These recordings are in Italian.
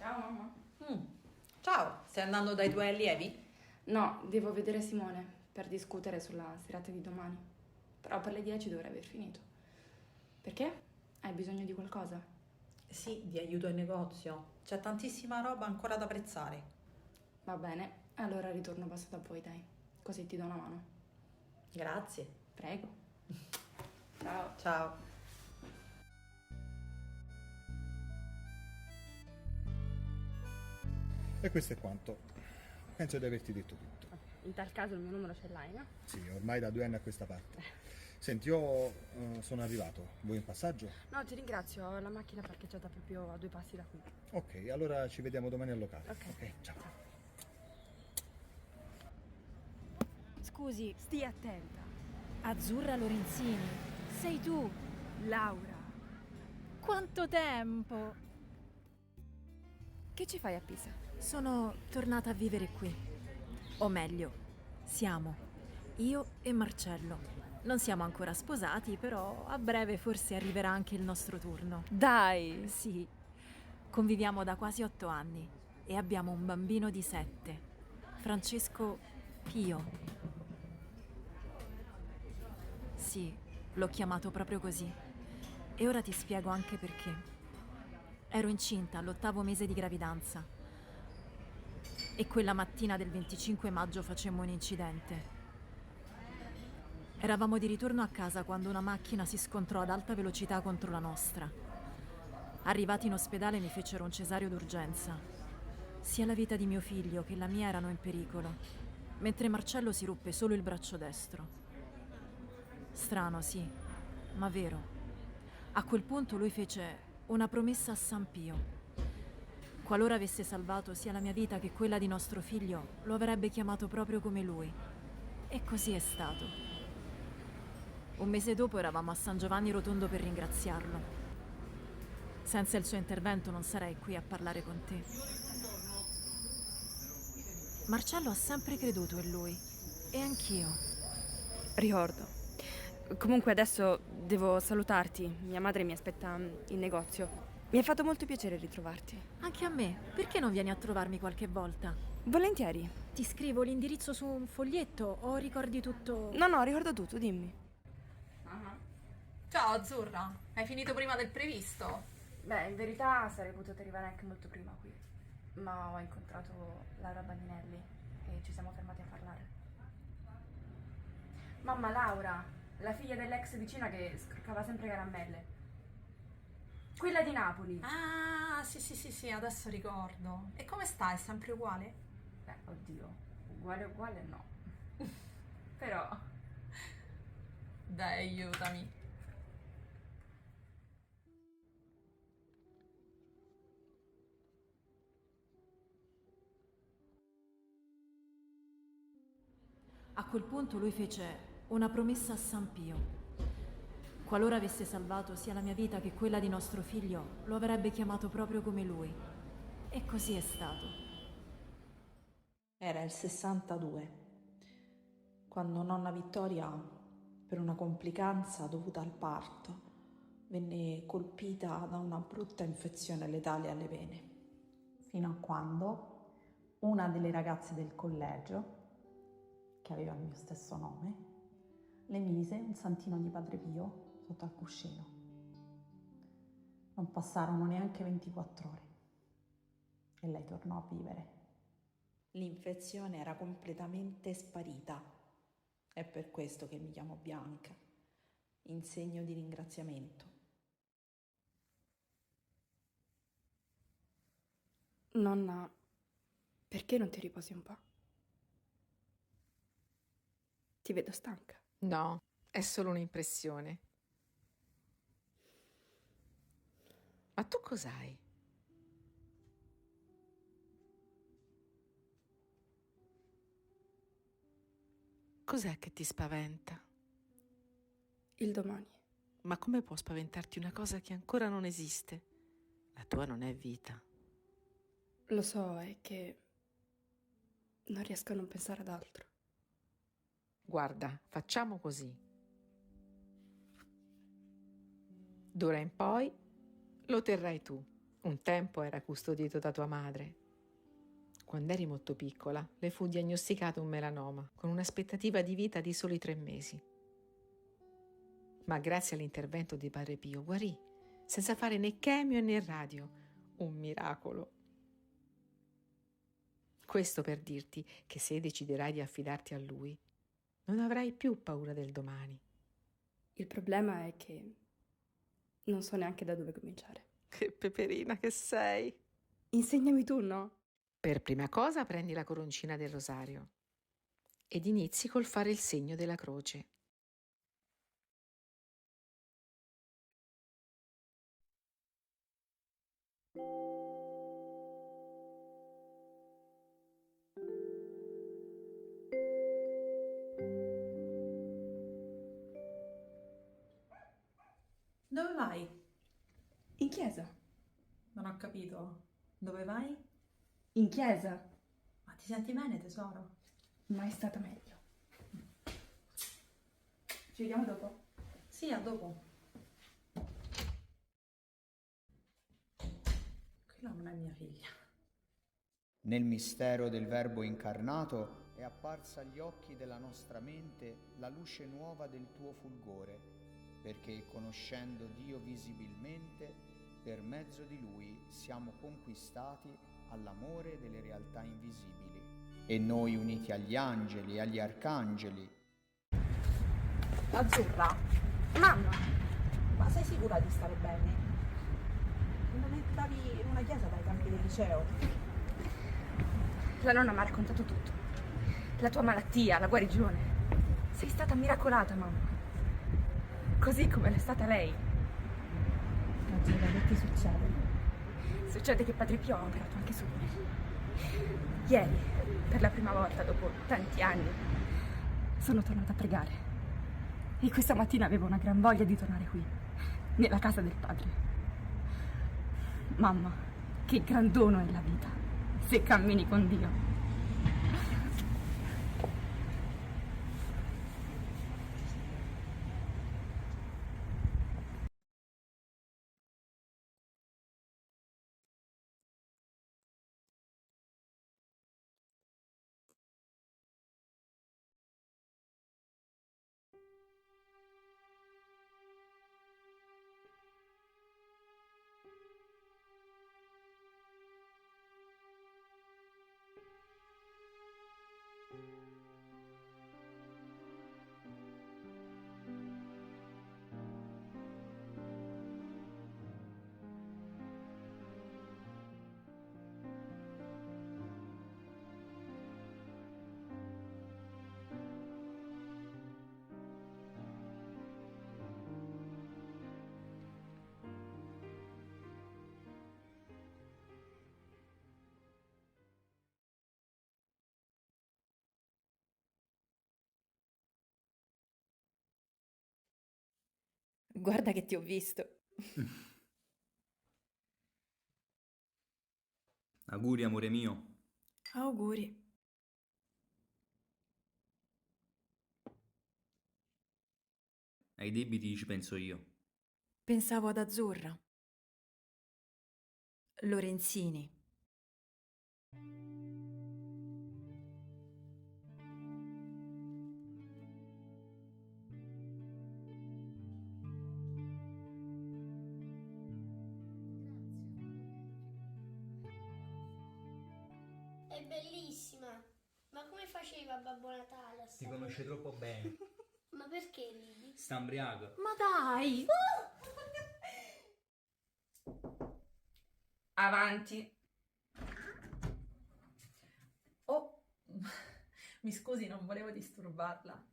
Ciao mamma. Mm. Ciao, stai andando dai tuoi allievi? No, devo vedere Simone per discutere sulla serata di domani. Però per le 10 dovrei aver finito. Perché? Hai bisogno di qualcosa? Sì, di aiuto al negozio. C'è tantissima roba ancora da apprezzare. Va bene, allora ritorno passo da voi, dai. Così ti do una mano. Grazie. Prego. Ciao. Ciao. E questo è quanto. Penso di averti detto tutto. In tal caso il mio numero ce l'hai, no? Sì, ormai da 2 anni a questa parte. Senti, io sono arrivato. Vuoi un passaggio? No, ti ringrazio, ho la macchina parcheggiata proprio a 2 passi da qui. Ok, allora ci vediamo domani al locale. Ok. Ciao. Scusi, Stia attenta. Azzurra Lorenzini, sei tu, Laura. quanto tempo! Che ci fai a Pisa? Sono tornata a vivere qui. O meglio, siamo. Io e Marcello. Non siamo ancora sposati, però a breve forse arriverà anche il nostro turno. Dai! Sì, conviviamo da quasi 8 anni e abbiamo un bambino di 7, Francesco Pio. Sì, l'ho chiamato proprio così. E ora ti spiego anche perché. Ero incinta all'8° mese di gravidanza e quella mattina del 25 maggio facemmo un incidente. Eravamo di ritorno a casa quando una macchina si scontrò ad alta velocità contro la nostra. Arrivati in ospedale mi fecero un cesareo d'urgenza. Sia la vita di mio figlio che la mia erano in pericolo, mentre Marcello si ruppe solo il braccio destro. Strano, sì, ma vero. A quel punto lui fece una promessa a San Pio. Qualora avesse salvato sia la mia vita che quella di nostro figlio, lo avrebbe chiamato proprio come lui. E così è stato. Un mese dopo eravamo a San Giovanni Rotondo per ringraziarlo. Senza il suo intervento non sarei qui a parlare con te. Marcello ha sempre creduto in lui. E anch'io. Ricordo. Comunque adesso devo salutarti. Mia madre mi aspetta in negozio. Mi ha fatto molto piacere ritrovarti. Anche a me. Perché non vieni a trovarmi qualche volta? Volentieri. Ti scrivo l'indirizzo su un foglietto o ricordi tutto? No, ricordo tutto, dimmi. Ciao Azzurra, hai finito prima del previsto? Beh, in verità sarei potuta arrivare anche molto prima qui. Ma ho incontrato Laura Baninelli e ci siamo fermati a parlare. Mamma Laura, la figlia dell'ex vicina che scroccava sempre caramelle. Quella di Napoli. Ah, sì, adesso ricordo. E come sta? È sempre uguale? Oddio, uguale no. Però... Dai, aiutami. A quel punto lui fece una promessa a San Pio. Qualora avesse salvato sia la mia vita che quella di nostro figlio, lo avrebbe chiamato proprio come lui. E così è stato. Era il 62, quando nonna Vittoria, per una complicanza dovuta al parto, venne colpita da una brutta infezione letale alle vene. Fino a quando una delle ragazze del collegio, che aveva il mio stesso nome, le mise un santino di Padre Pio sotto al cuscino. Non passarono neanche 24 ore e lei tornò a vivere. L'infezione era completamente sparita. È per questo che mi chiamo Bianca, in segno di ringraziamento. Nonna, perché non ti riposi un po'? Ti vedo stanca. No, è solo un'impressione. Ma tu cos'hai? Cos'è che ti spaventa? Il domani. Ma come può spaventarti una cosa che ancora non esiste? La tua non è vita. Lo so, è che non riesco a non pensare ad altro. Guarda, facciamo così. D'ora in poi lo terrai tu. Un tempo era custodito da tua madre. Quando eri molto piccola, le fu diagnosticato un melanoma con un'aspettativa di vita di soli 3 mesi. Ma grazie all'intervento di Padre Pio guarì, senza fare né chemio né radio. Un miracolo. Questo per dirti che se deciderai di affidarti a lui, non avrai più paura del domani. Il problema è che non so neanche da dove cominciare. Che peperina che sei! Insegnami tu, no? Per prima cosa prendi la coroncina del rosario ed inizi col fare il segno della croce. Dove vai? In chiesa. Non ho capito. Dove vai? In chiesa. Ma ti senti bene, tesoro? Mai stata meglio. Ci vediamo dopo? Sì, a dopo. Quella non è mia figlia. Nel mistero del Verbo incarnato è apparsa agli occhi della nostra mente la luce nuova del tuo fulgore, perché conoscendo Dio visibilmente, per mezzo di Lui siamo conquistati all'amore delle realtà invisibili. E noi, uniti agli angeli e agli arcangeli. Azzurra, mamma, ma sei sicura di stare bene? Non entravi in una chiesa dai tempi del liceo? La nonna mi ha raccontato tutto. La tua malattia, la guarigione. Sei stata miracolata, mamma. Così come l'è stata lei. Azzurra, che ti succede? Succede che Padre Pio ha operato anche su me. Ieri, per la prima volta dopo tanti anni, sono tornata a pregare. E questa mattina avevo una gran voglia di tornare qui, nella casa del Padre. Mamma, che gran dono è la vita, se cammini con Dio. Guarda che ti ho visto. Auguri, amore mio. Auguri. Ai debiti ci penso io. Pensavo ad Azzurra. Lorenzini. È bellissima. Ma come faceva Babbo Natale a Ti sapere? conosce troppo bene. Ma perché ridi? Sta ubriaco. Ma dai! Avanti. Oh, mi scusi, non volevo disturbarla.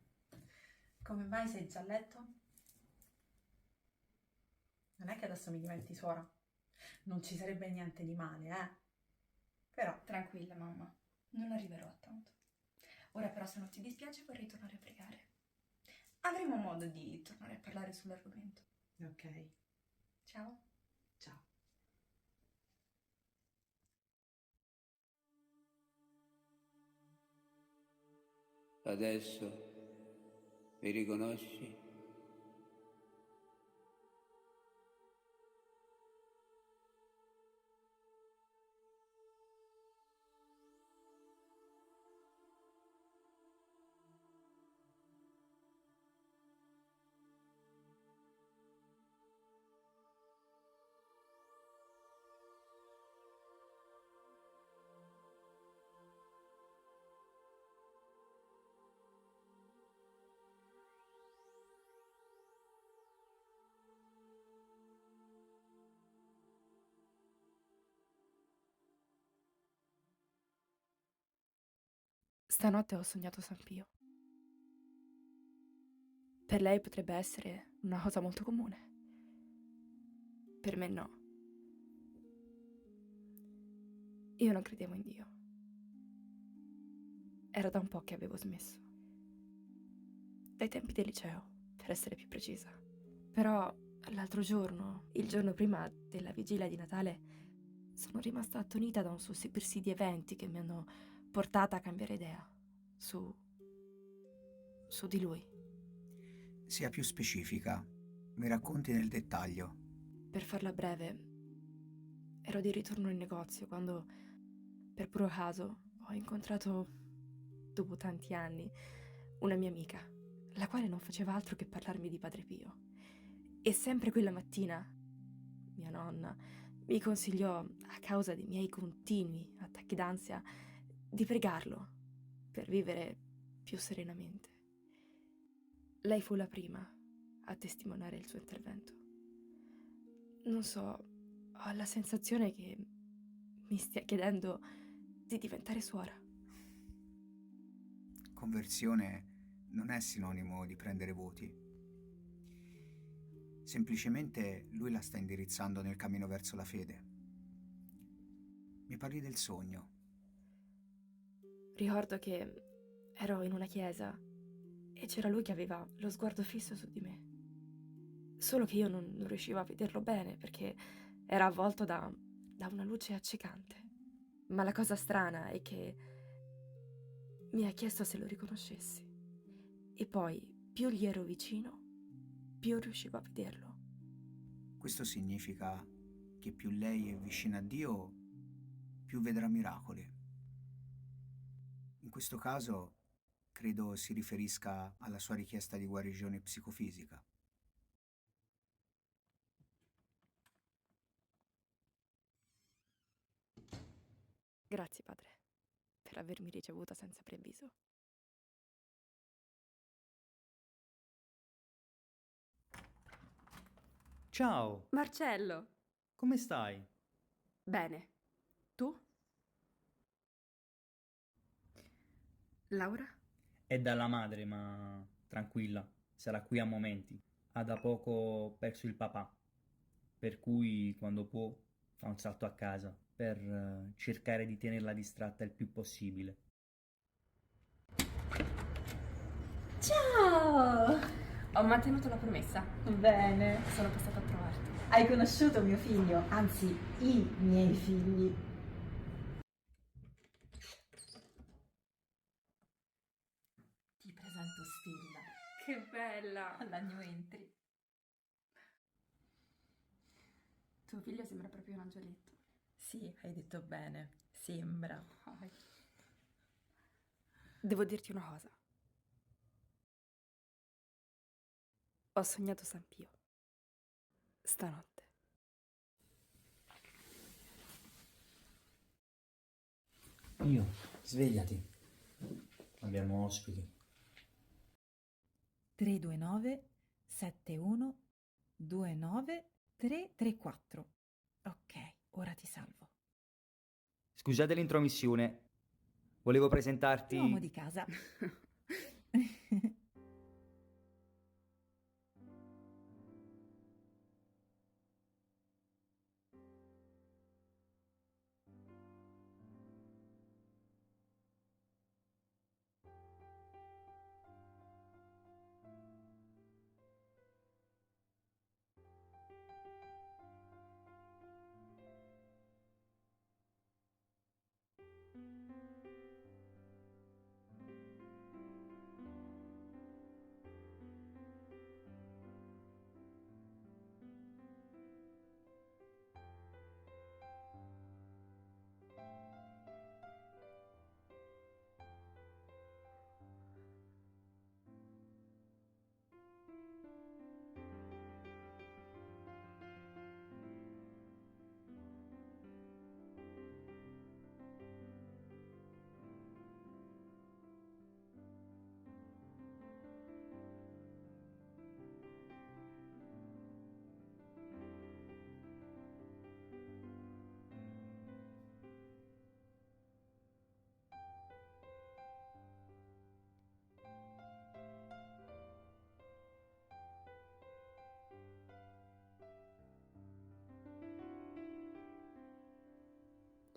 Come mai sei già a letto? Non è che adesso mi diventi suora. Non ci sarebbe niente di male, eh? Però, Tranquilla, mamma. Non arriverò a tanto. Ora però, se non ti dispiace, vorrei tornare a pregare. Avremo modo di tornare a parlare sull'argomento. ok. Ciao. Ciao. Adesso mi riconosci? Stanotte ho sognato San Pio. Per lei potrebbe essere una cosa molto comune. Per me no. Io non credevo in Dio. Era da un po' che avevo smesso. Dai tempi del liceo, per essere più precisa. Però l'altro giorno, il giorno prima della vigilia di Natale, sono rimasta attonita da un susseguirsi di eventi che mi hanno portata a cambiare idea su di lui. Sia più specifica, mi racconti nel dettaglio. Per farla breve, ero di ritorno in negozio quando, per puro caso, ho incontrato, dopo tanti anni, una mia amica, la quale non faceva altro che parlarmi di Padre Pio. E sempre quella mattina, mia nonna mi consigliò, a causa dei miei continui attacchi d'ansia, di pregarlo per vivere più serenamente. Lei fu la prima a testimoniare il suo intervento. Non so, ho la sensazione che mi stia chiedendo di diventare suora. Conversione non è sinonimo di prendere voti. Semplicemente lui la sta indirizzando nel cammino verso la fede. Mi parli del sogno. Ricordo che ero in una chiesa e c'era lui che aveva lo sguardo fisso su di me. Solo che io non riuscivo a vederlo bene perché era avvolto da una luce accecante. Ma la cosa strana è che mi ha chiesto se lo riconoscessi. E poi, più gli ero vicino, più riuscivo a vederlo. Questo significa che più lei è vicina a Dio, più vedrà miracoli. In questo caso, credo si riferisca alla sua richiesta di guarigione psicofisica. Grazie, padre, per avermi ricevuta senza preavviso. Ciao, Marcello! come stai? Bene. Tu? Laura? È dalla madre, ma tranquilla, sarà qui a momenti. Ha da poco perso il papà, per cui quando può fa un salto a casa per cercare di tenerla distratta il più possibile. Ciao! Ho mantenuto la promessa. Bene. Sono passata a trovarti. Hai conosciuto mio figlio, anzi i miei figli. Ti presento Stella. Che bella! La new entry. Tuo figlio sembra proprio un angioletto. Sì, hai detto bene. Sembra. Devo dirti una cosa. Ho sognato San Pio. Stanotte. Io, svegliati. Abbiamo ospiti. 329 71 29 334. Ok, ora ti salvo. Scusate l'intromissione. Volevo presentarti... L'uomo di casa.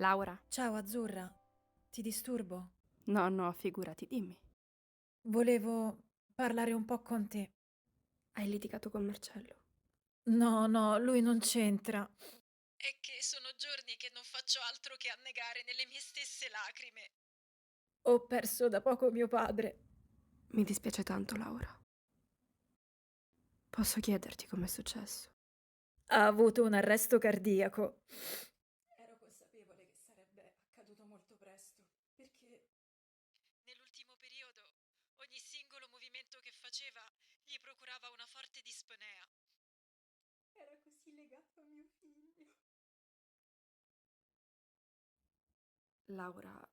Laura? Ciao Azzurra, ti disturbo? No, no, figurati, dimmi. Volevo parlare un po' con te. Hai litigato con Marcello? No, no, lui non c'entra. È che sono giorni che non faccio altro che annegare nelle mie stesse lacrime. Ho perso da poco mio padre. Mi dispiace tanto, Laura. Posso chiederti com'è successo? Ha avuto un arresto cardiaco. Ero consapevole che sarebbe accaduto molto presto, perché nell'ultimo periodo ogni singolo movimento che faceva gli procurava una forte dispnea. Era così legato a mio figlio. Laura,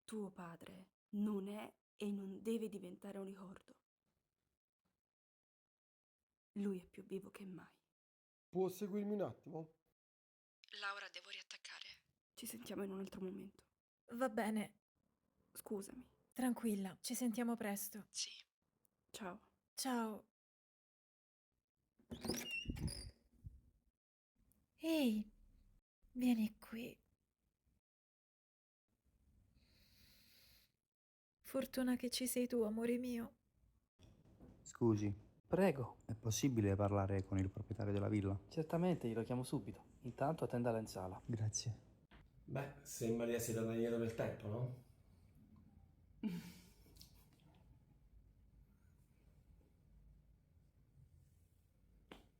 tuo padre non è e non deve diventare un ricordo. Lui è più vivo che mai. Può seguirmi un attimo? Laura, devo riattaccare. Ci sentiamo in un altro momento. Va bene, Scusami. tranquilla, ci sentiamo presto. Sì. Ciao. Ciao. Ehi, vieni qui. Fortuna che ci sei tu, amore mio. Scusi, Prego. è possibile parlare con il proprietario della villa? Certamente, glielo chiamo subito. Intanto attendala in sala. Grazie. Beh, sembra di essere tornato indietro nel tempo, no?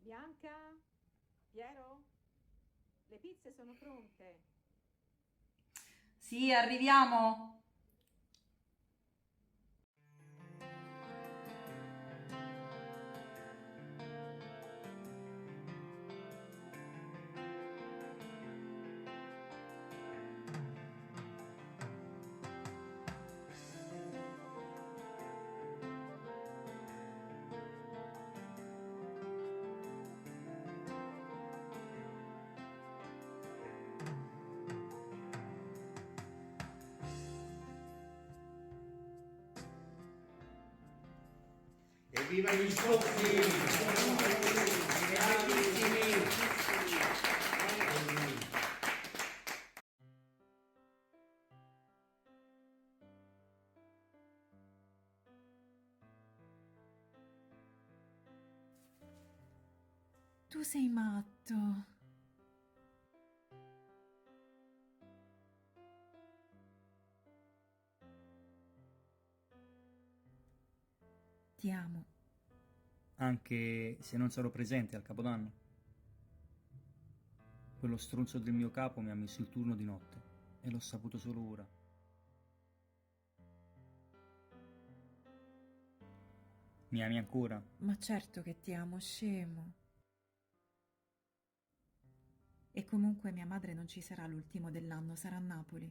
Bianca? Piero? Le pizze sono pronte. Sì, arriviamo. Evviva gli scopi! Bellissimi! Tu sei matto. Ti amo. Anche se non sarò presente al Capodanno. Quello stronzo del mio capo mi ha messo il turno di notte e l'ho saputo solo ora. Mi ami ancora? Ma certo che ti amo, scemo. E comunque mia madre non ci sarà l'ultimo dell'anno, sarà a Napoli.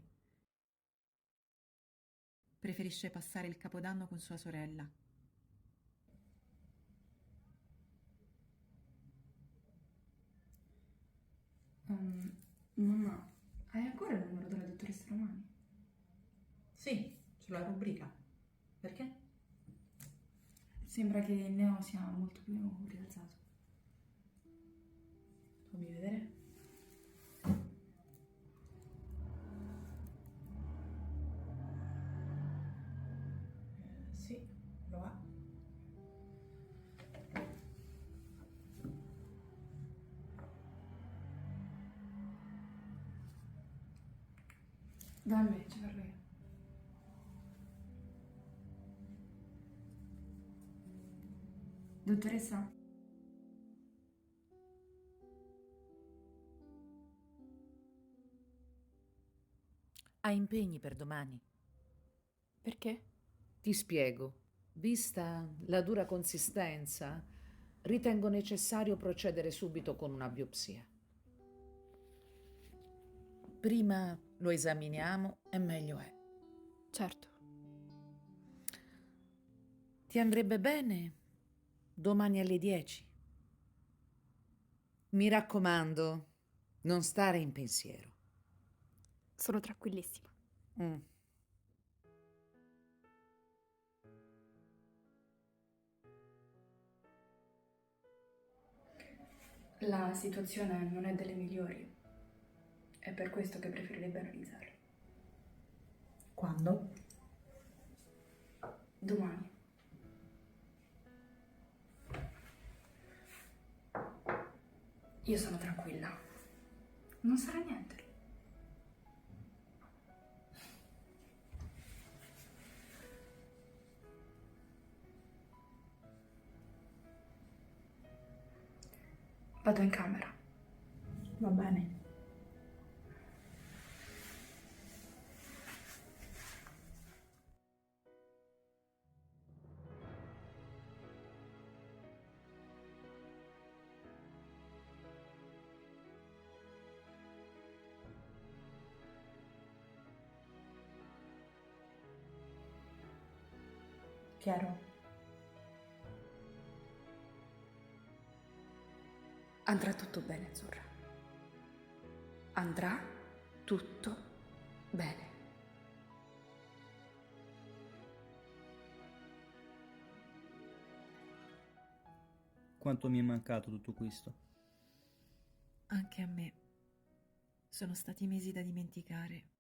Preferisce passare il Capodanno con sua sorella. Mamma, hai ancora il numero della dottoressa Romani? Sì, sulla rubrica. Perché? Sembra che il neo sia molto più rialzato. Fammi vedere. Sì, lo ha. Dammi, ci parlo io. Dottoressa? Ha impegni per domani? Perché? Ti spiego. Vista la dura consistenza, ritengo necessario procedere subito con una biopsia. Prima lo esaminiamo e meglio è. Certo. Ti andrebbe bene domani alle 10? Mi raccomando, non stare in pensiero. Sono tranquillissima. La situazione non è delle migliori. È per questo che preferirebbe analizzarlo. Quando? Domani. Io sono tranquilla. Non sarà niente. Vado in camera. Va bene. Chiaro? Andrà tutto bene, Azzurra. Andrà tutto bene. Quanto mi è mancato tutto questo? Anche a me. Sono stati mesi da dimenticare.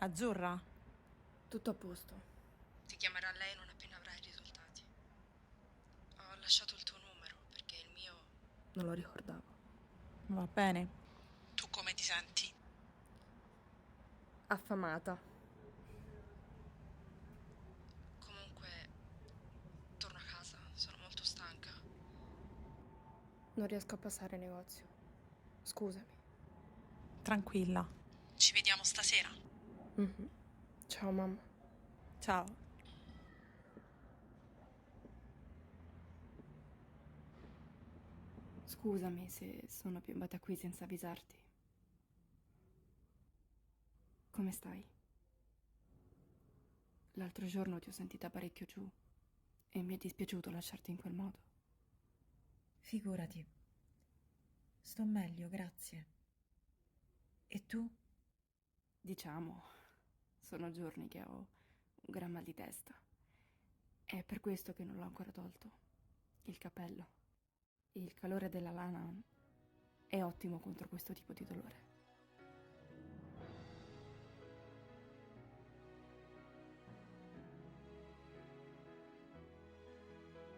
Azzurra? Tutto a posto. Ti chiamerà lei non appena avrai i risultati. Ho lasciato il tuo numero perché il mio non lo ricordavo. Va bene. Tu come ti senti? Affamata. Comunque, torno a casa, sono molto stanca. Non riesco a passare in negozio. Scusami. Tranquilla. Ci vediamo stasera? Ciao mamma. Ciao. Scusami se sono piombata qui senza avvisarti. Come stai? L'altro giorno ti ho sentita parecchio giù e mi è dispiaciuto lasciarti in quel modo. Figurati. Sto meglio, grazie. E tu? Diciamo, sono giorni che ho un gran mal di testa. È per questo che non l'ho ancora tolto. Il cappello. Il calore della lana è ottimo contro questo tipo di dolore.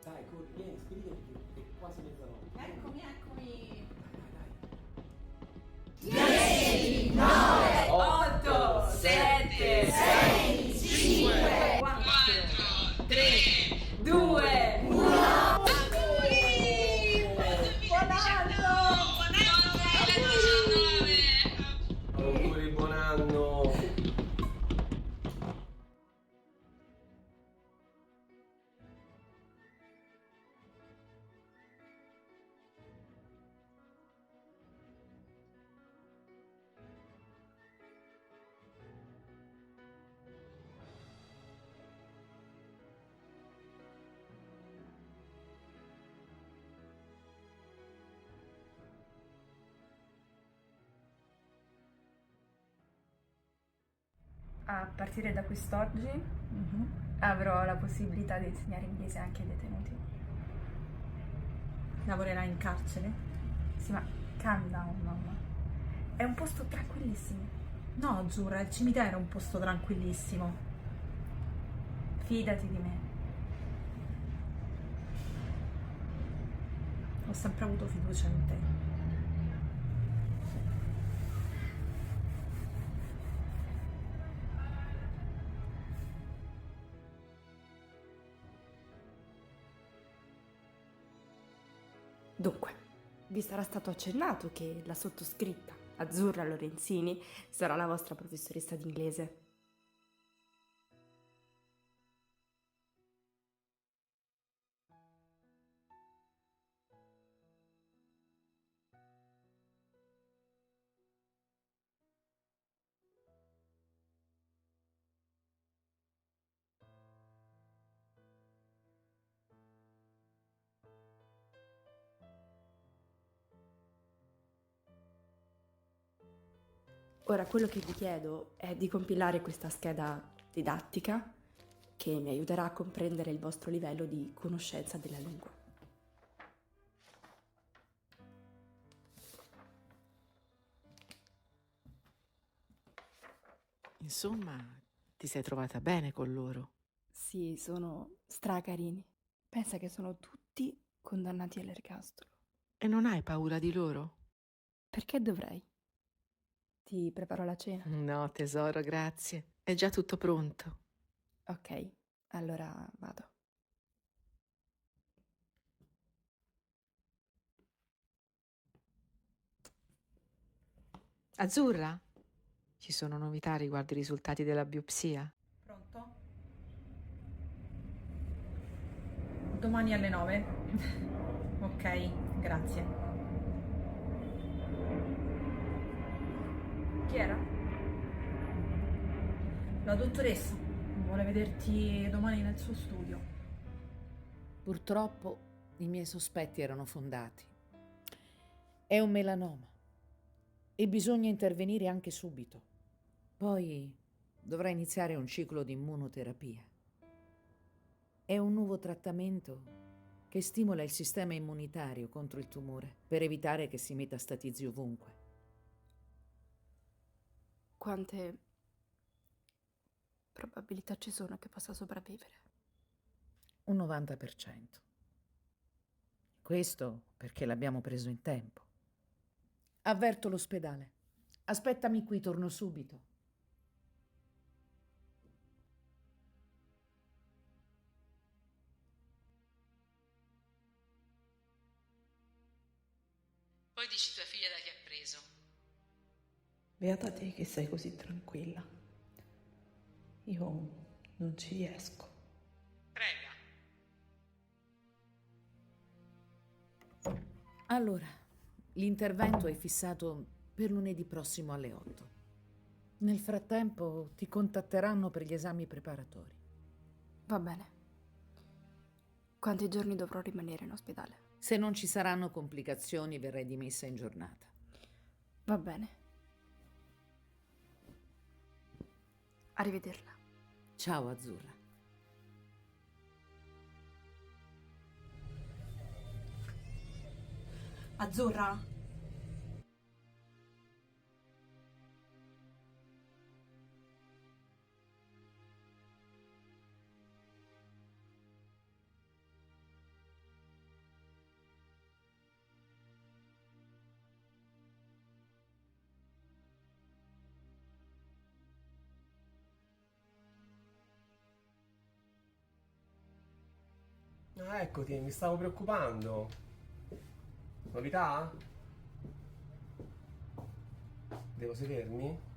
Dai, corri, vieni, spedite più, è quasi mezzanotte. Eccomi, eccomi. 10, 9, 8, 7, 6, 5, 4, 3, 2, 1. Buon anno! Auguri, buon anno. A partire da quest'oggi avrò la possibilità di insegnare inglese anche ai detenuti. Lavorerai in carcere? Sì, ma calm down, mamma. È un posto tranquillissimo. No, Azzurra, il cimitero è un posto tranquillissimo. Fidati di me. Ho sempre avuto fiducia in te. Dunque, vi sarà stato accennato che la sottoscritta, Azzurra Lorenzini, sarà la vostra professoressa d'inglese. Ora, quello che vi chiedo è di compilare questa scheda didattica che mi aiuterà a comprendere il vostro livello di conoscenza della lingua. Insomma, ti sei trovata bene con loro. Sì, sono stracarini. Pensa che sono tutti condannati all'ergastolo. E non hai paura di loro? Perché dovrei? Ti preparo la cena? No, tesoro, grazie. È già tutto pronto. Ok, allora vado. Azzurra? Ci sono novità riguardo i risultati della biopsia? Pronto? Domani alle 9? Ok, grazie. Chi era? La dottoressa vuole vederti domani nel suo studio. Purtroppo i miei sospetti erano fondati. È un melanoma e bisogna intervenire anche subito. Poi dovrà iniziare un ciclo di immunoterapia. È un nuovo trattamento che stimola il sistema immunitario contro il tumore per evitare che si metastatizzi ovunque. Quante probabilità ci sono che possa sopravvivere? Un 90%. Questo perché l'abbiamo preso in tempo. Avverto l'ospedale. Aspettami qui, torno subito. Poi dici tua figlia da chi ha preso. Beata te che sei così tranquilla. Io non ci riesco. Prega. Allora, l'intervento è fissato per lunedì prossimo alle 8. Nel frattempo ti contatteranno per gli esami preparatori. Va bene. Quanti giorni dovrò rimanere in ospedale? Se non ci saranno complicazioni, verrai dimessa in giornata. Va bene. Arrivederla. Ciao, Azzurra. Azzurra? Ah, eccoti, mi stavo preoccupando. Novità? Devo sedermi?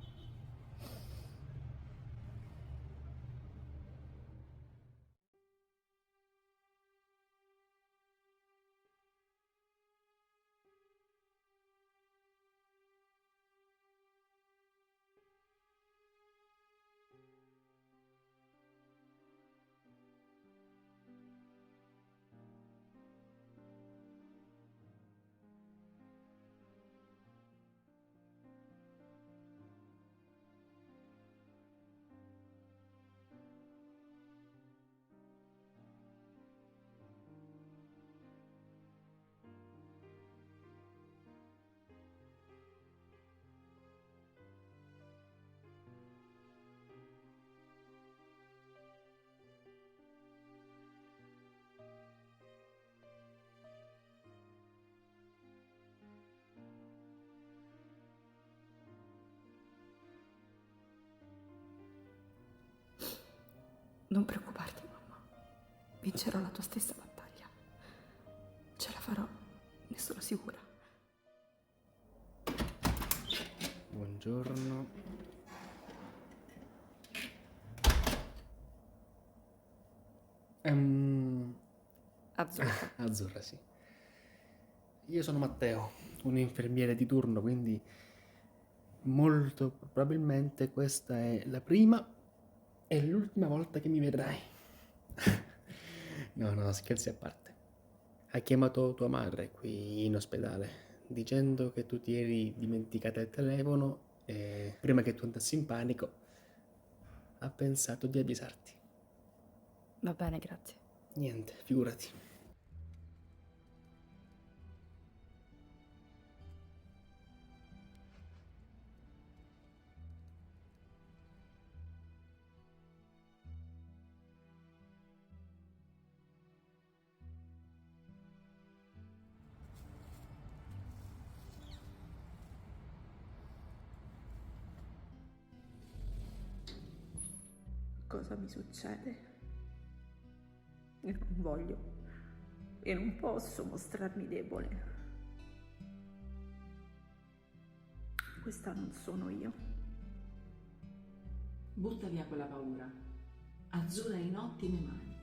Non preoccuparti, mamma. Vincerò la tua stessa battaglia. Ce la farò, ne sono sicura. Buongiorno. Azzurra. Azzurra, sì. Io sono Matteo, un infermiere di turno, quindi molto probabilmente questa è la prima e l'ultima volta che mi vedrai. No, scherzi a parte. Ha chiamato tua madre qui in ospedale, dicendo che tu ti eri dimenticata il telefono e prima che tu andassi in panico ha pensato di avvisarti. Va bene, grazie. Niente, figurati. Cosa mi succede? Io non voglio e non posso mostrarmi debole. Questa non sono io. Butta via quella paura. Azzurra è in ottime mani.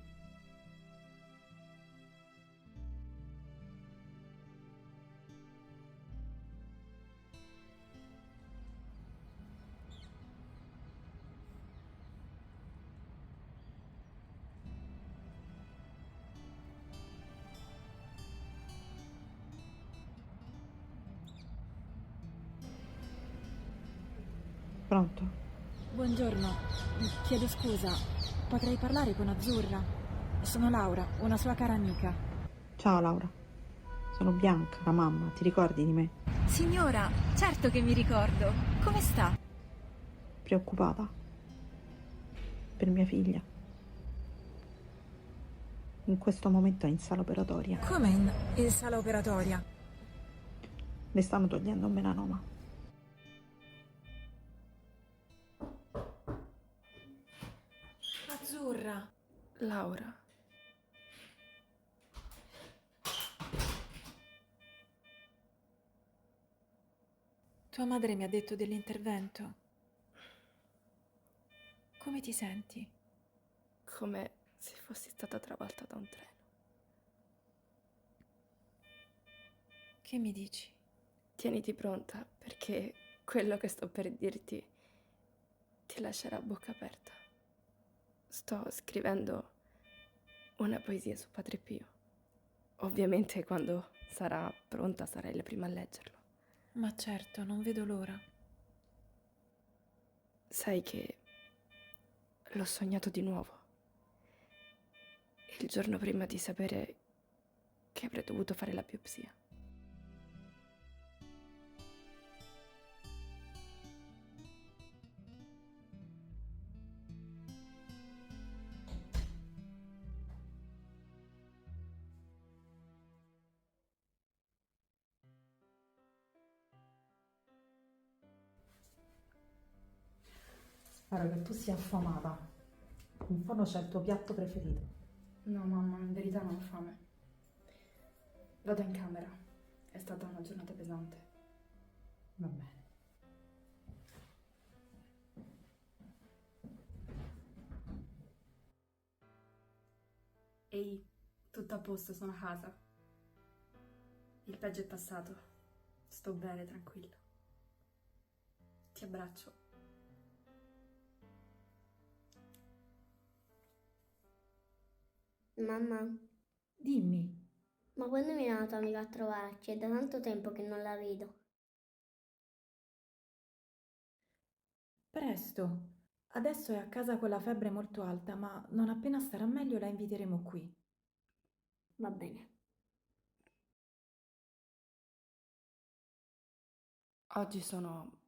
Pronto? Buongiorno, chiedo scusa, potrei parlare con Azzurra? Sono Laura, una sua cara amica. Ciao Laura, sono Bianca, la mamma, ti ricordi di me? Signora, certo che mi ricordo. Come sta? Preoccupata? Per mia figlia. In questo momento è in sala operatoria. Come in sala operatoria? Le stanno togliendo un melanoma. Azzurra. Laura. Tua madre mi ha detto dell'intervento. Come ti senti? Come se fossi stata travolta da un treno. Che mi dici? Tieniti pronta, perché quello che sto per dirti ti lascerà a bocca aperta. Sto scrivendo una poesia su Padre Pio. Ovviamente quando sarà pronta sarai la prima a leggerlo. Ma certo, non vedo l'ora. Sai che l'ho sognato di nuovo. Il giorno prima di sapere che avrei dovuto fare la biopsia. Spero che tu sia affamata. In fondo c'è il tuo piatto preferito. No, mamma, in verità non ho fame. Vado in camera. È stata una giornata pesante. Va bene. Ehi, tutto a posto, sono a casa. Il peggio è passato. Sto bene, tranquillo. Ti abbraccio. Mamma, Dimmi. ma quando viene la tua amica a trovarci? È da tanto tempo che non la vedo. Presto. Adesso è a casa con la febbre molto alta, ma non appena starà meglio la inviteremo qui. Va bene. Oggi sono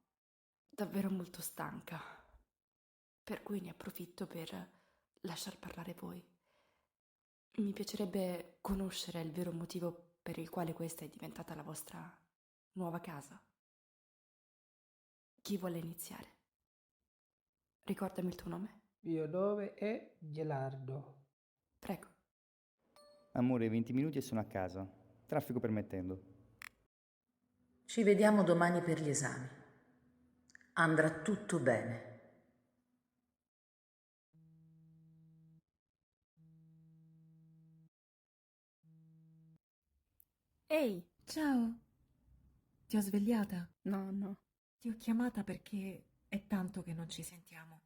davvero molto stanca, per cui ne approfitto per lasciar parlare voi. Mi piacerebbe conoscere il vero motivo per il quale questa è diventata la vostra nuova casa. Chi vuole iniziare? Ricordami il tuo nome. Mio nome è Gelardo. Prego. Amore, 20 minuti e sono a casa, traffico permettendo. Ci vediamo domani per gli esami. Andrà tutto bene. Ehi! Ciao. Ti ho svegliata? No, no. Ti ho chiamata perché è tanto che non ci sentiamo.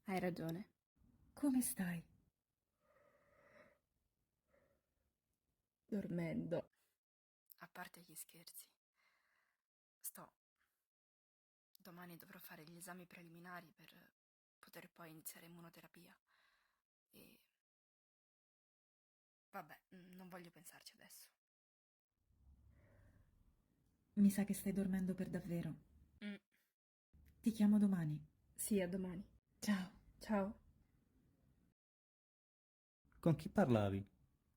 Hai ragione. Come stai? Dormendo. A parte gli scherzi. Sto Domani dovrò fare gli esami preliminari per poter poi iniziare immunoterapia. E... vabbè, non voglio pensarci adesso. Mi sa che stai dormendo per davvero. Mm. Ti chiamo domani. Sì, a domani. Ciao. Ciao. Con chi parlavi?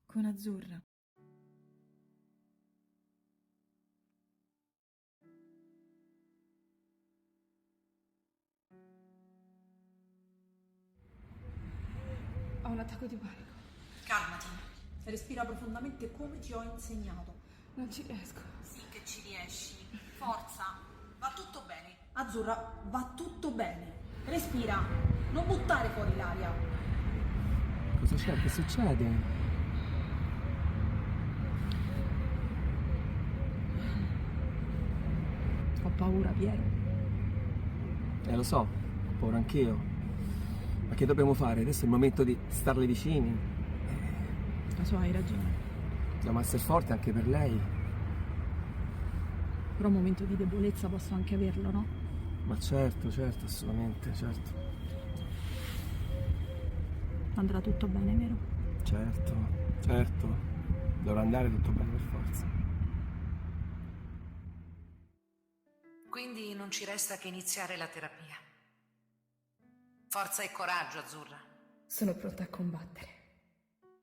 Con Azzurra. Ho un attacco di panico. Calmati. Respira profondamente come ti ho insegnato. Non ci riesco. Sì che ci riesci. Forza. Va tutto bene. Azzurra, va tutto bene. Respira. Non buttare fuori l'aria. Cosa c'è? Che succede? Ho paura, Piero. Lo so, ho paura anch'io. Ma che dobbiamo fare? Adesso è il momento di starle vicini. Lo so, hai ragione. Dobbiamo essere forti anche per lei. Però un momento di debolezza posso anche averlo, no? Ma certo, assolutamente, certo. Andrà tutto bene, vero? Certo. Dovrà andare tutto bene per forza. Quindi non ci resta che iniziare la terapia. Forza e coraggio, Azzurra. Sono pronta a combattere,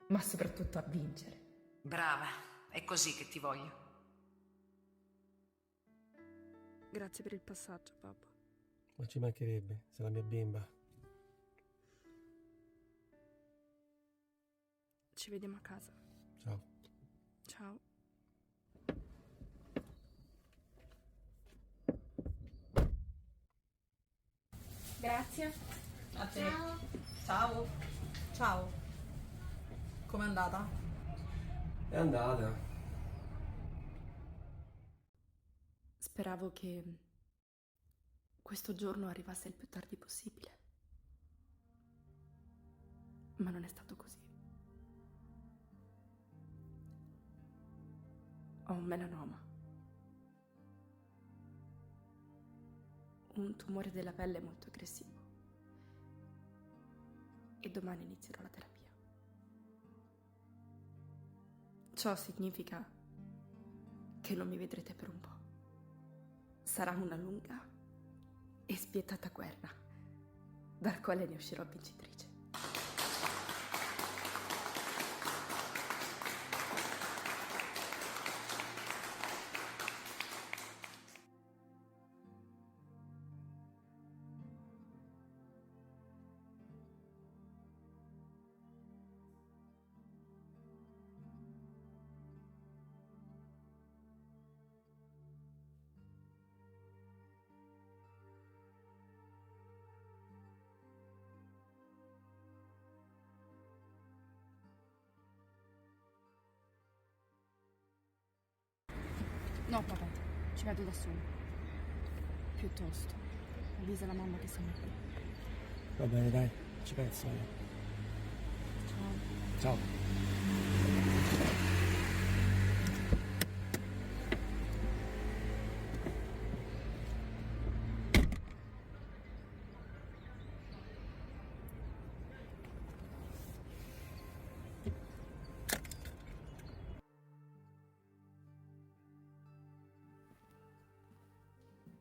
ma soprattutto a vincere. Brava, è così che ti voglio. Grazie per il passaggio, babbo. Ma ci mancherebbe, sei la mia bimba. Ci vediamo a casa. Ciao. Ciao. Grazie. A te. Ciao. Ciao. Ciao. Com'è andata? È andata. Speravo che questo giorno arrivasse il più tardi possibile. Ma non è stato così. Ho un melanoma. Un tumore della pelle molto aggressivo. E domani inizierò la terapia. Ciò significa che non mi vedrete per un po'. Sarà una lunga e spietata guerra, dal quale ne uscirò vincitrice. No, papà, ci vado da solo. Piuttosto, avvisa la mamma che siamo qui. Va bene, dai, ci penso io. Ciao. Ciao.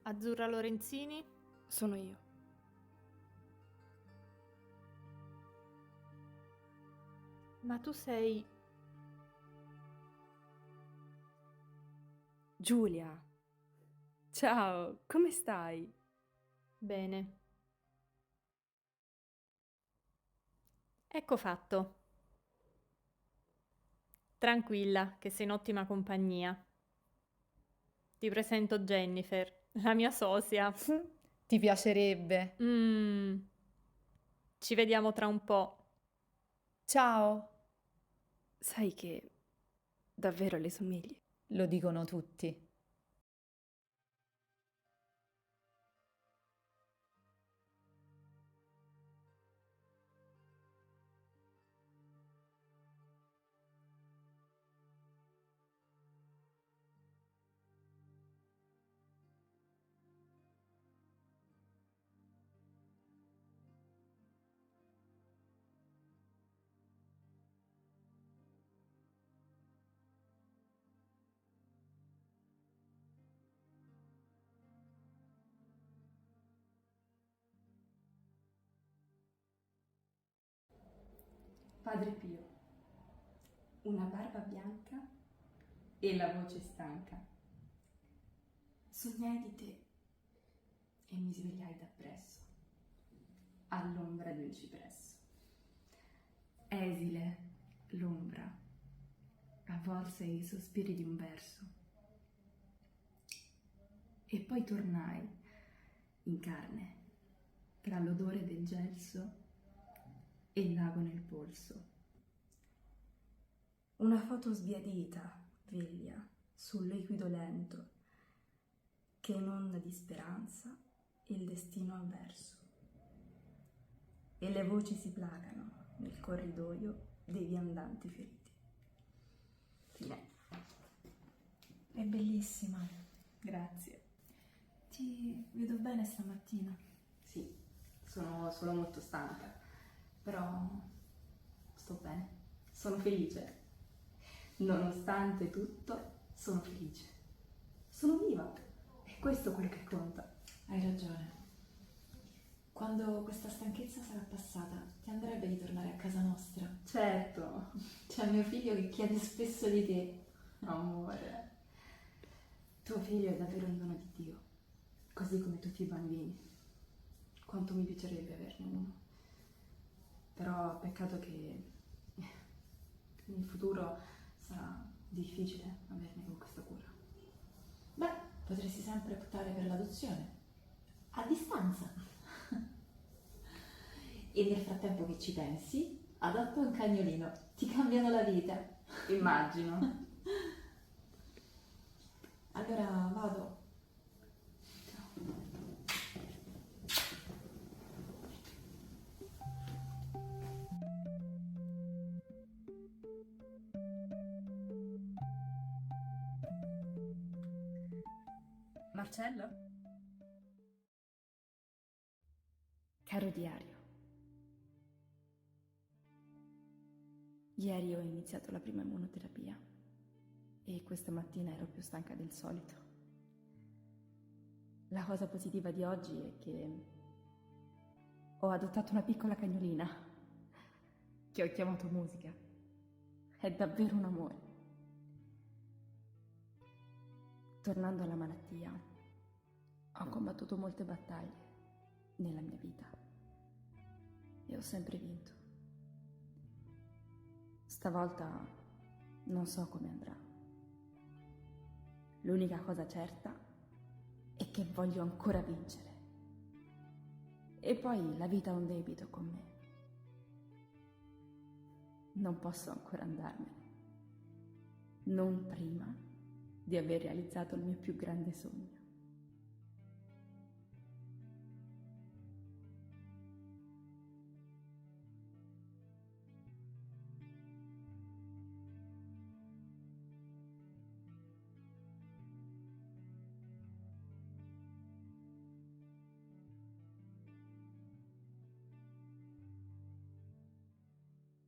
Azzurra Lorenzini? Sono io. Ma tu sei... Giulia. Ciao, come stai? Bene. Ecco fatto. Tranquilla, che sei in ottima compagnia. Ti presento Jennifer, la mia sosia. Ti piacerebbe. Ci vediamo tra un po'. Ciao. Sai che davvero le somigli? Lo dicono tutti. Padre Pio, una barba bianca e la voce stanca. Sognai di te e mi svegliai dappresso, all'ombra di un cipresso. Esile, l'ombra, avvolse i sospiri di un verso. E poi tornai in carne, tra l'odore del gelso e il lago nel polso. Una foto sbiadita, veglia, sul liquido lento, che inonda di speranza il destino avverso. E le voci si placano nel corridoio dei viandanti feriti. Fine. È bellissima. Grazie. Ti vedo bene stamattina? Sì, sono solo molto stanca, però sto bene, sono felice. Nonostante tutto, sono felice. Sono viva, e questo è quello che conta. Hai ragione. Quando questa stanchezza sarà passata, ti andrebbe di tornare a casa nostra? Certo. C'è mio figlio che chiede spesso di te. Amore, tuo figlio è davvero un dono di Dio, così come tutti i bambini. Quanto mi piacerebbe averne uno. Però peccato che in futuro sarà difficile averne con questa cura. Beh, potresti sempre optare per l'adozione. A distanza. E nel frattempo che ci pensi, adotta un cagnolino. Ti cambiano la vita. Immagino. Allora vado. Marcello? Caro diario, ieri ho iniziato la prima immunoterapia e questa mattina ero più stanca del solito. La cosa positiva di oggi è che ho adottato una piccola cagnolina che ho chiamato Musica. È davvero un amore. Tornando alla malattia, ho combattuto molte battaglie nella mia vita e ho sempre vinto. Stavolta non so come andrà. L'unica cosa certa è che voglio ancora vincere. E poi la vita ha un debito con me. Non posso ancora andarmene. Non prima di aver realizzato il mio più grande sogno.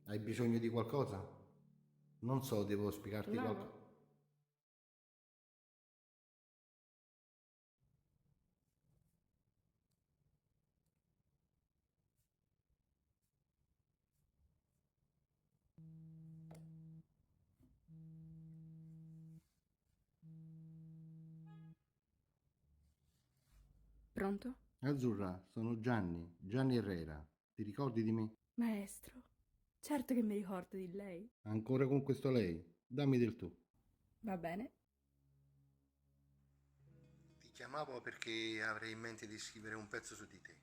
Hai bisogno di qualcosa? Non so, devo spiegarti qualcosa. Pronto? Azzurra, sono Gianni Herrera. Ti ricordi di me? Maestro, certo che mi ricordo di lei. Ancora con questo lei? Dammi del tu. Va bene. Ti chiamavo perché avrei in mente di scrivere un pezzo su di te.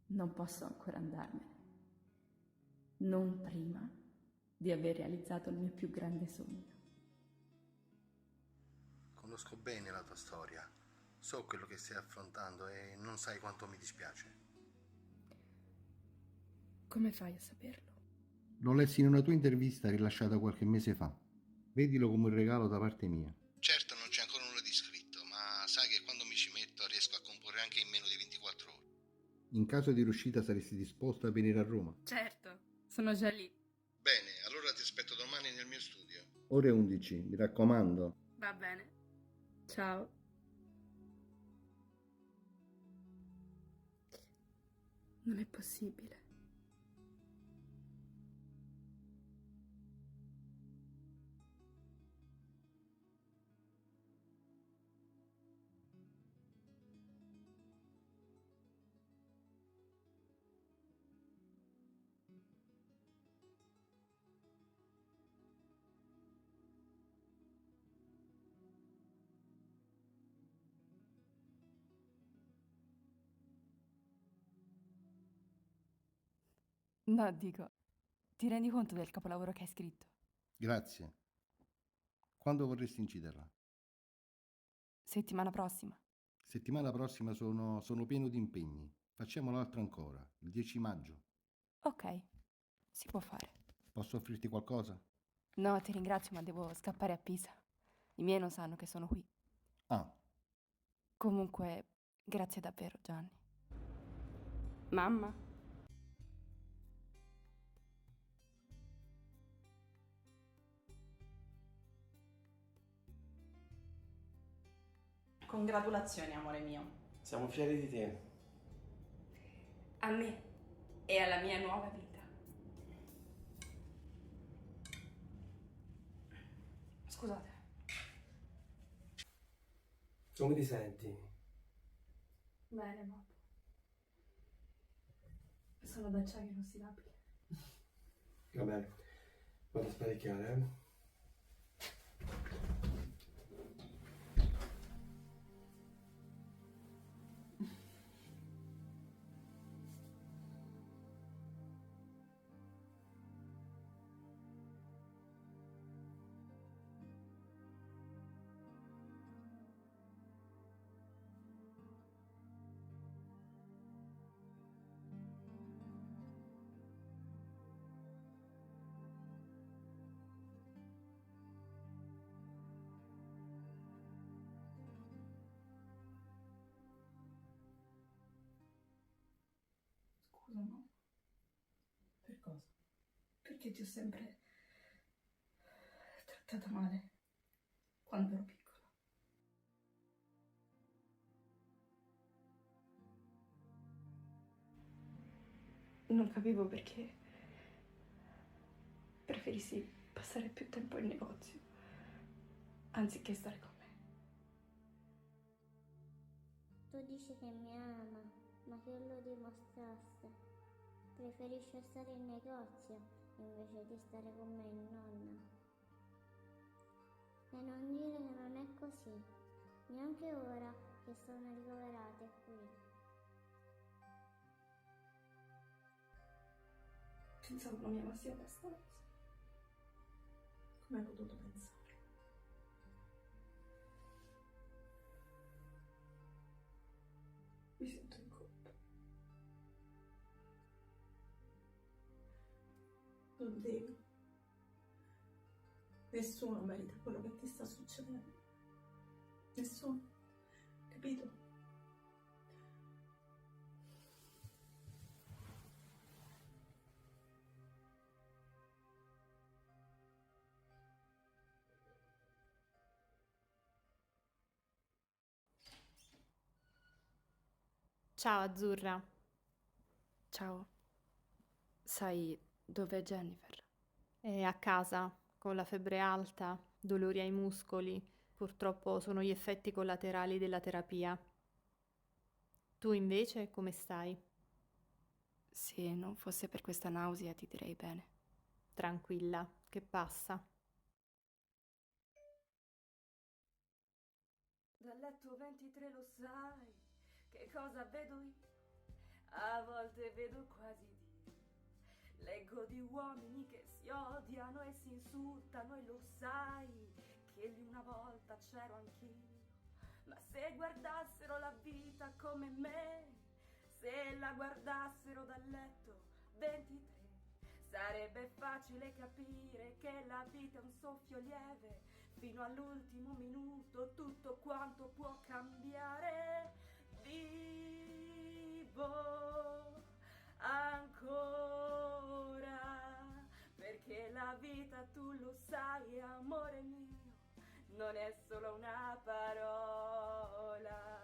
Non posso ancora andarmene. Non prima di aver realizzato il mio più grande sogno. Conosco bene la tua storia. So quello che stai affrontando e non sai quanto mi dispiace. Come fai a saperlo? Lo lessi in una tua intervista rilasciata qualche mese fa. Vedilo come un regalo da parte mia. Certo non c'è ancora nulla di scritto, ma sai che quando mi ci metto riesco a comporre anche in meno di 24 ore. In caso di riuscita saresti disposta a venire a Roma? Certo, sono già lì. Bene, allora ti aspetto domani nel mio studio. Ore 11, mi raccomando. Va bene. Ciao. Non è possibile. No, dico, ti rendi conto del capolavoro che hai scritto? Grazie. Quando vorresti inciderla? Settimana prossima. Settimana prossima sono pieno di impegni. Facciamo l'altro ancora, il 10 maggio. Ok, si può fare. Posso offrirti qualcosa? No, ti ringrazio, ma devo scappare a Pisa. I miei non sanno che sono qui. Ah, Comunque, grazie davvero, Gianni. Mamma? Congratulazioni, amore mio. Siamo fieri di te. A me e alla mia nuova vita. Scusate. Come ti senti? Bene, papà. Sono d'acciaio inossidabile. Va bene, vado a sparecchiare, eh? Scusa, no? Per cosa? Perché ti ho sempre trattata male quando ero piccola. Non capivo perché preferissi passare più tempo in negozio anziché stare con me. Tu dici che mi ama, ma che lo dimostrasse. Preferisce stare in negozio invece di stare con me in nonna. E non dire che non è così, neanche ora che sono ricoverate qui. Pensavo non mi amassi abbastanza. Come hai potuto pensare? Mi sento in colpa. Non devi. Nessuno merita quello che ti sta succedendo. Nessuno. Capito? Ciao, Azzurra. Ciao. Sai dov'è Jennifer? È a casa, con la febbre alta, dolori ai muscoli. Purtroppo sono gli effetti collaterali della terapia. Tu invece come stai? Se non fosse per questa nausea ti direi bene. Tranquilla, che passa. Dal letto 23 lo sai, che cosa vedo io? A volte vedo quasi Dio. Leggo di uomini che si odiano e si insultano e lo sai, che lì una volta c'ero anch'io. Ma se guardassero la vita come me, se la guardassero dal letto 23, sarebbe facile capire che la vita è un soffio lieve. Fino all'ultimo minuto tutto quanto può cambiare. Vivo ancora, perché la vita, tu lo sai, amore mio, non è solo una parola.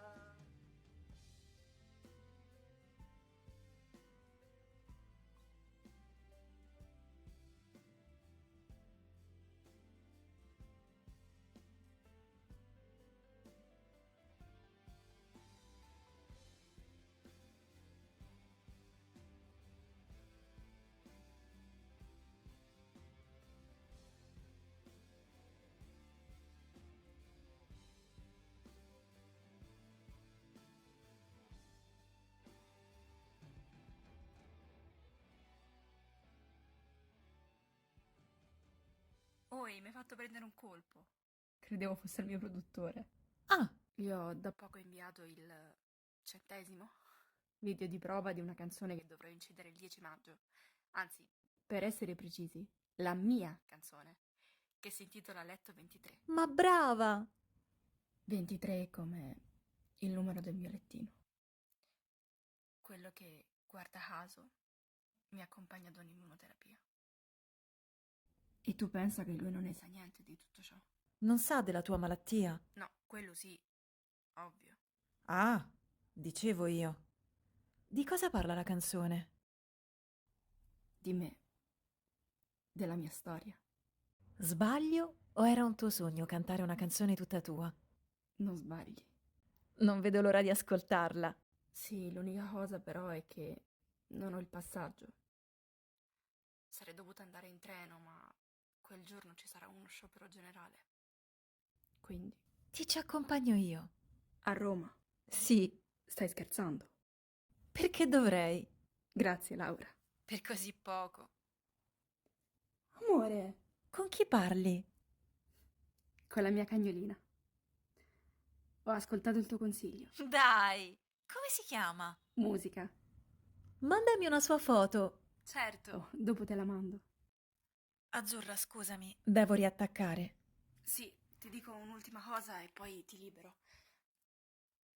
Oi, mi hai fatto prendere un colpo. Credevo fosse il mio produttore. Ah! Gli ho da poco inviato il 100° video di prova di una canzone che dovrò incidere il 10 maggio. Anzi, per essere precisi, la mia canzone, che si intitola Letto 23. Ma brava! 23 come il numero del mio lettino. Quello che, guarda caso, mi accompagna ad ogni immunoterapia. E tu pensa che lui non ne sa niente di tutto ciò? Non sa della tua malattia? No, quello sì, ovvio. Ah, dicevo io. Di cosa parla la canzone? Di me. Della mia storia. Sbaglio o era un tuo sogno cantare una canzone tutta tua? Non sbagli. Non vedo l'ora di ascoltarla. Sì, l'unica cosa però è che non ho il passaggio. Sarei dovuta andare in treno, ma quel giorno ci sarà uno sciopero generale. Quindi? Ti ci accompagno io. A Roma? Sì. Stai scherzando? Perché dovrei? Grazie, Laura. Per così poco. Amore. Con chi parli? Con la mia cagnolina. Ho ascoltato il tuo consiglio. Dai, come si chiama? Musica. Mandami una sua foto. Certo, dopo te la mando. Azzurra, scusami. Devo riattaccare. Sì, ti dico un'ultima cosa e poi ti libero.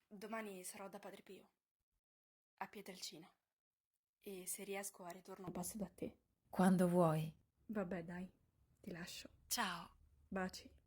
Domani sarò da Padre Pio, a Pietrelcina. E se riesco a ritorno passo da te. Quando vuoi. Vabbè, dai, ti lascio. Ciao. Baci.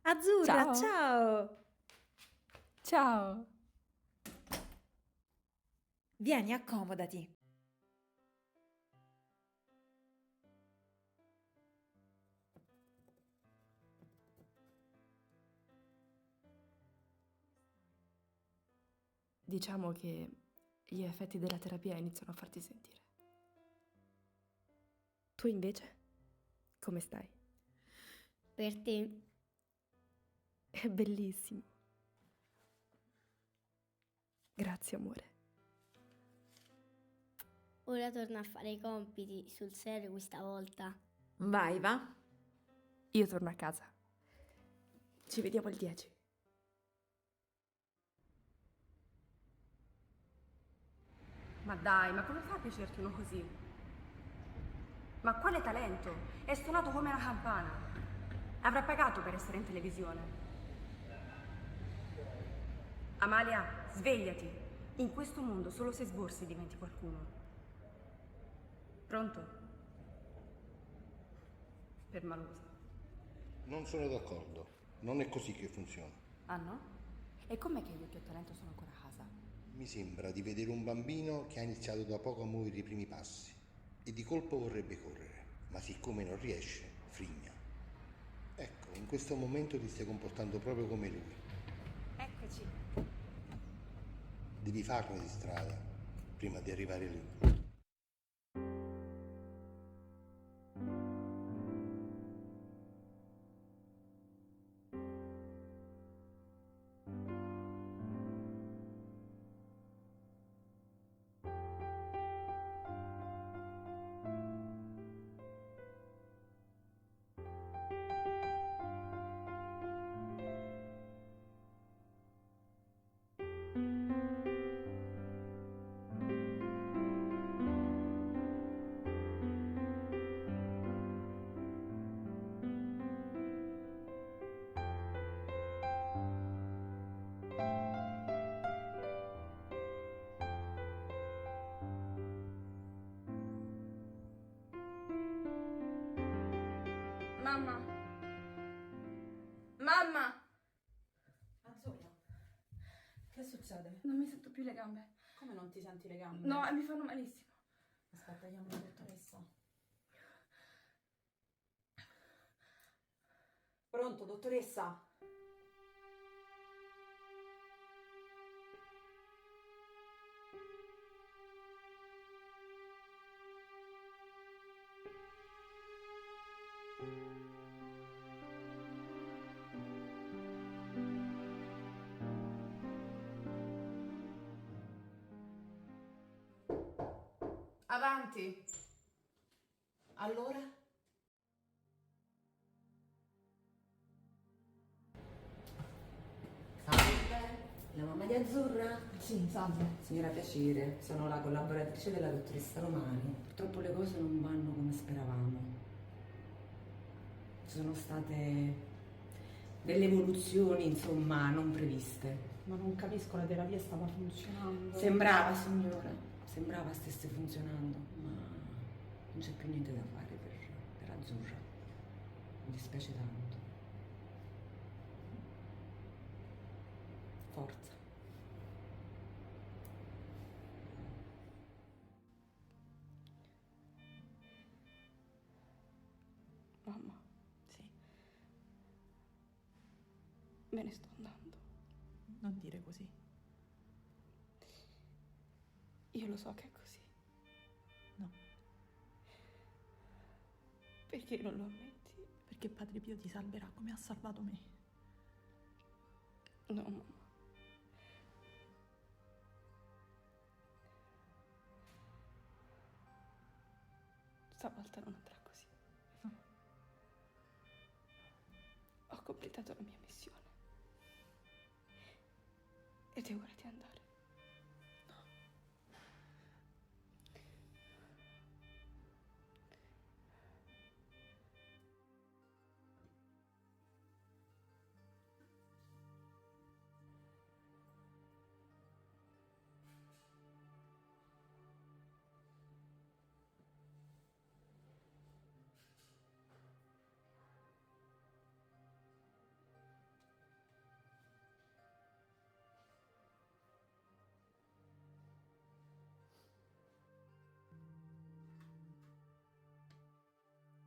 Azzurra, ciao. Ciao. Vieni, accomodati. Diciamo che gli effetti della terapia iniziano a farti sentire. Tu invece? Come stai? Per te. È bellissimo. Grazie, amore. Ora torno a fare i compiti, sul serio questa volta. Vai, va. Io torno a casa. Ci vediamo il 10. Ma dai, ma come fa a piacerti uno così? Ma quale talento? È suonato come una campana. Avrà pagato per essere in televisione. Amalia, svegliati. In questo mondo solo se sborsi diventi qualcuno. Pronto? Permalosa. Non sono d'accordo. Non è così che funziona. Ah no? E com'è che io che ho talento sono ancora a casa? Mi sembra di vedere un bambino che ha iniziato da poco a muovere i primi passi e di colpo vorrebbe correre, ma siccome non riesce, frigna. Ecco, in questo momento ti stai comportando proprio come lui. Eccoci. Devi farne di strada prima di arrivare lì. Mamma! Mamma! Azzurra, che succede? Non mi sento più le gambe. Come non ti senti le gambe? No, mi fanno malissimo. Aspetta, chiamo la dottoressa. Pronto, dottoressa? Avanti. Allora? La mamma di Azzurra? Sì, salve. Signora piacere, sono la collaboratrice della dottoressa Romani. Purtroppo le cose non vanno come speravamo. Ci sono state delle evoluzioni, insomma, non previste. Ma non capisco, la terapia stava funzionando. Sembrava, signora, sembrava stesse funzionando, ma non c'è più niente da fare per Azzurra. Mi dispiace tanto. Forza. Mamma, sì. Me ne sto andando. Non dire così. Io lo so che è così. No. Perché non lo ammetti? Perché Padre Pio ti salverà come ha salvato me. No, mamma. Stavolta non andrà così. No. Ho completato la mia missione. Ed è ora di andare.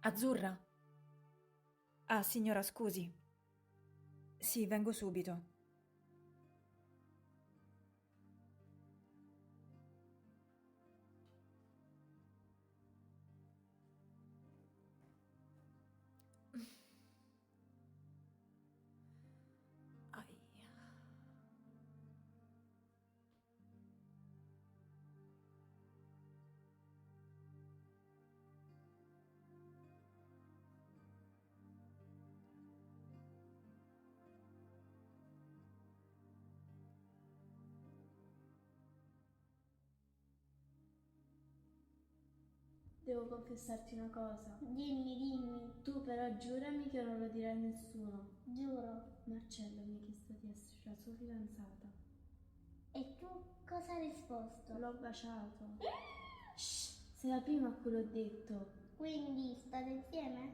Azzurra? Ah, signora, scusi. Sì, vengo subito. Devo confessarti una cosa. Dimmi, dimmi. Tu però giurami che non lo dirai a nessuno. Giuro. Marcello mi ha chiesto di essere la sua fidanzata. E tu cosa hai risposto? L'ho baciato. Shh, sei la prima a cui l'ho detto. Quindi state insieme?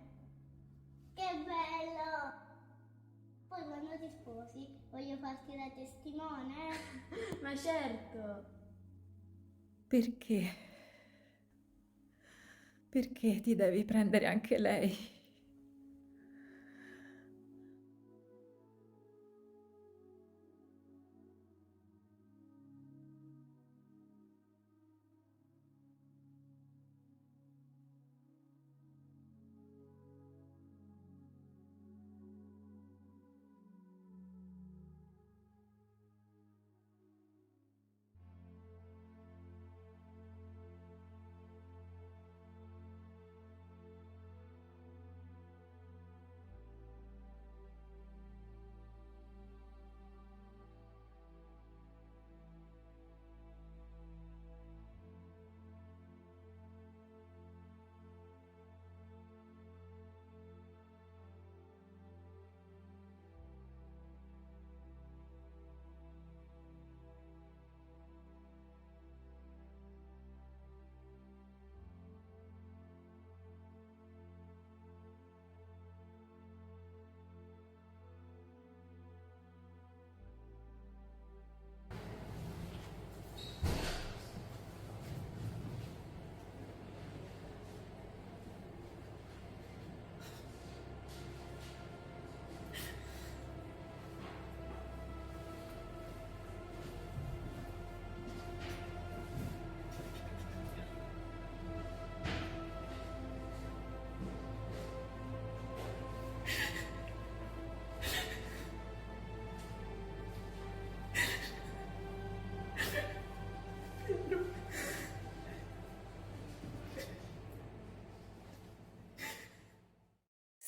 Che bello! Poi quando ti sposi voglio farti da testimone. Ma certo! Perché? Perché ti devi prendere anche lei?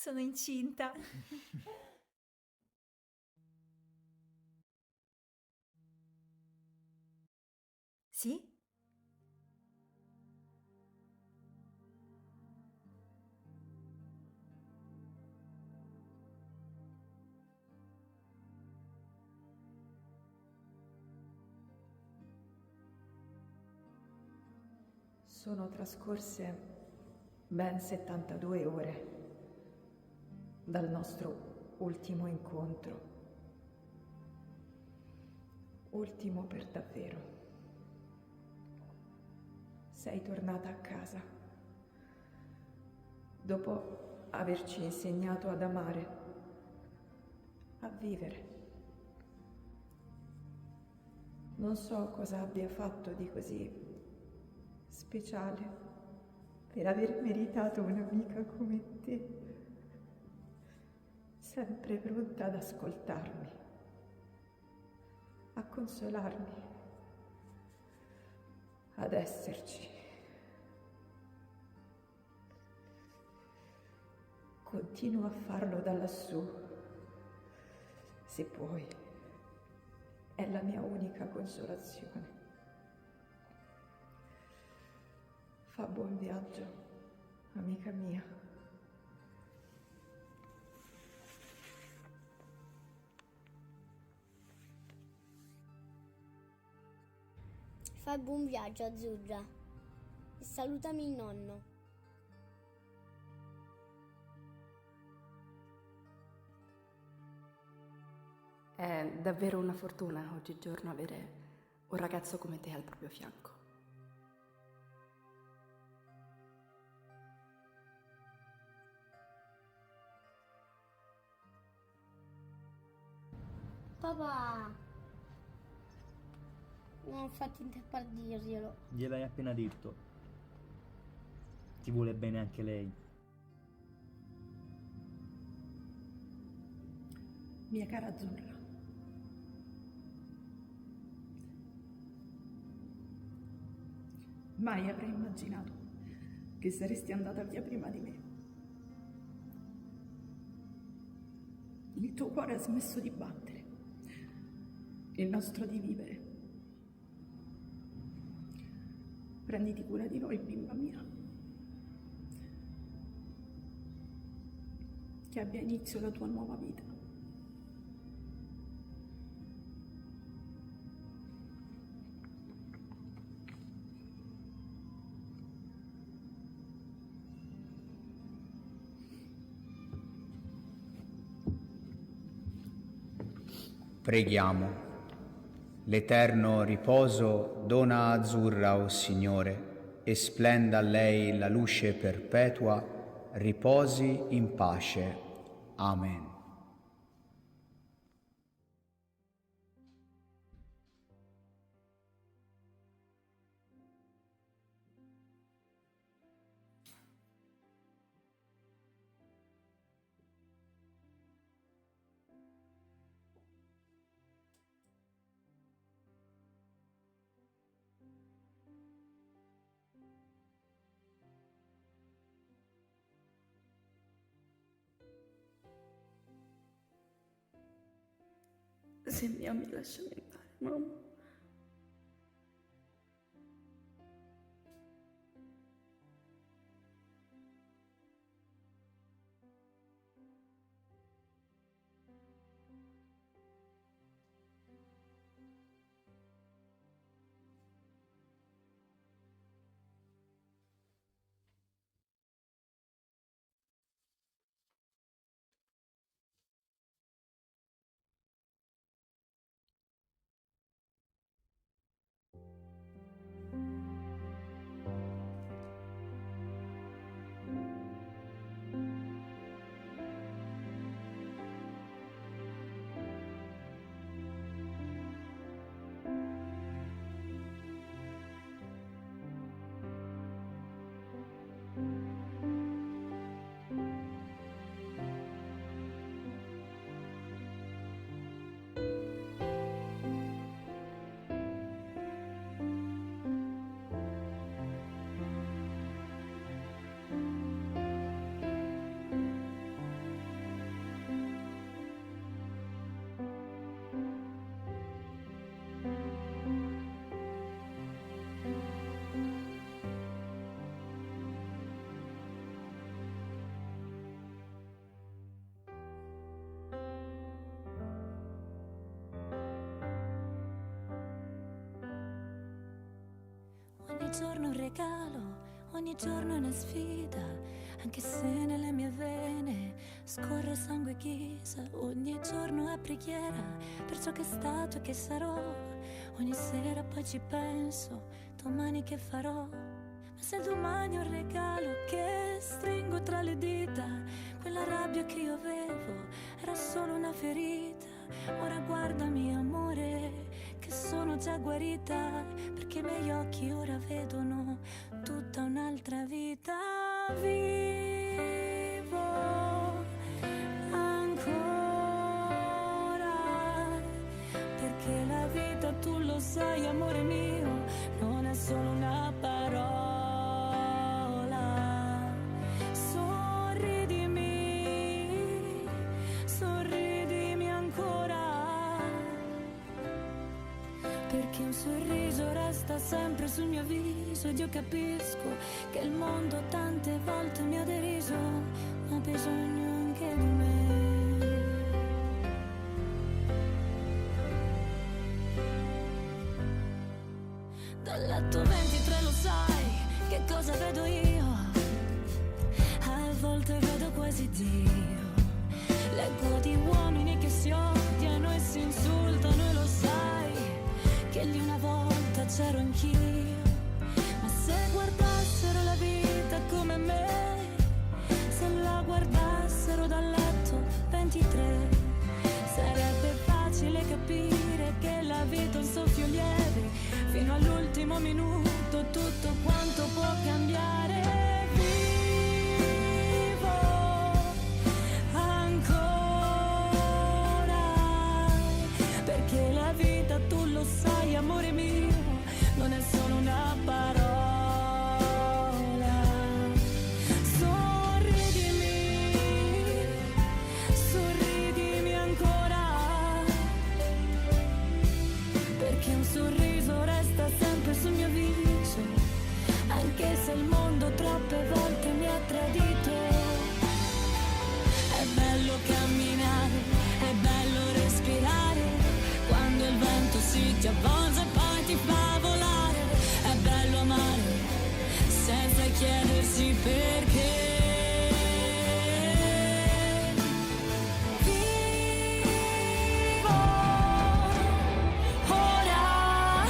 Sono incinta. Sì? Sono trascorse ben 72 ore dal nostro ultimo incontro. Ultimo per davvero. Sei tornata a casa dopo averci insegnato ad amare, a vivere. Non so cosa abbia fatto di così speciale per aver meritato un'amica come te, sempre pronta ad ascoltarmi, a consolarmi, ad esserci. Continua a farlo da lassù, se puoi. È la mia unica consolazione. Fa buon viaggio, amica mia. Fai buon viaggio, Azzurra. E salutami il nonno. È davvero una fortuna oggigiorno avere un ragazzo come te al proprio fianco. Papà! Non ho fatto in tempo a dirglielo. Gliel'hai appena detto. Ti vuole bene anche lei. Mia cara Azzurra. Mai avrei immaginato che saresti andata via prima di me. Il tuo cuore ha smesso di battere, il nostro di vivere. Prenditi cura di noi, bimba mia. Che abbia inizio la tua nuova vita. Preghiamo. L'eterno riposo dona a Azzurra, o Signore, e splenda a lei la luce perpetua, riposi in pace. Amen. Se mi ami, lasciami andare, mamma. regalo, ogni giorno è una sfida, anche se nelle mie vene scorre sangue ghisa. Ogni giorno è preghiera per ciò che è stato e che sarò. Ogni sera poi ci penso, domani che farò. Ma se domani è un regalo che stringo tra le dita, quella rabbia che io avevo era solo una ferita. Ora guardami amore, che sono già guarita, perché i miei occhi ora vedono tutta un'altra vita. Vivo ancora, perché la vita, tu lo sai amore mio, non è solo una parola. Sorridimi, sorridimi ancora, perché un sorriso resta sempre sul mio viso. Ed io capisco che il mondo tante volte mi ha deriso, ma ha bisogno anche di me. Dal letto 23 lo sai che cosa vedo io, a volte vedo quasi Dio. Leggo di uomini che si odiano e si insultano, e lo sai che lì una volta c'ero anch'io. Ma se guardassero la vita come me, se la guardassero dal letto 23, sarebbe facile capire che la vita è un soffio lieve, fino all'ultimo minuto tutto quanto può cambiare. Vivo ancora, perché la vita, tu lo sai amore mio, non è solo una parola. Sorridimi, sorridimi ancora, perché un sorriso resta sempre sul mio viso, anche se il mondo troppe volte mi ha tradito. È bello camminare, è bello respirare, quando il vento si ti avvolge e poi ti fa volare. È bello amare senza chiedersi perché. Vivo ora,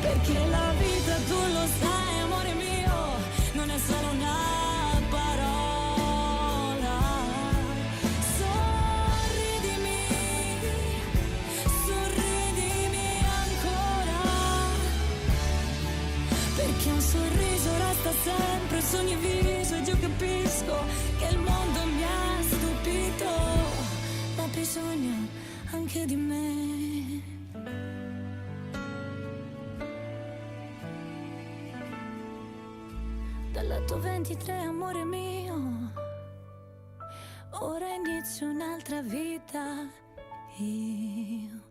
perché la vita, tu lo sai amore mio, non è solo una parola. Sorridimi, sorridimi ancora, perché un sorriso resta sempre su ogni viso. Ed io capisco che il mondo mi ha stupito, ma ha bisogno anche di me. Dal letto 23 amore mio, ora inizio un'altra vita io.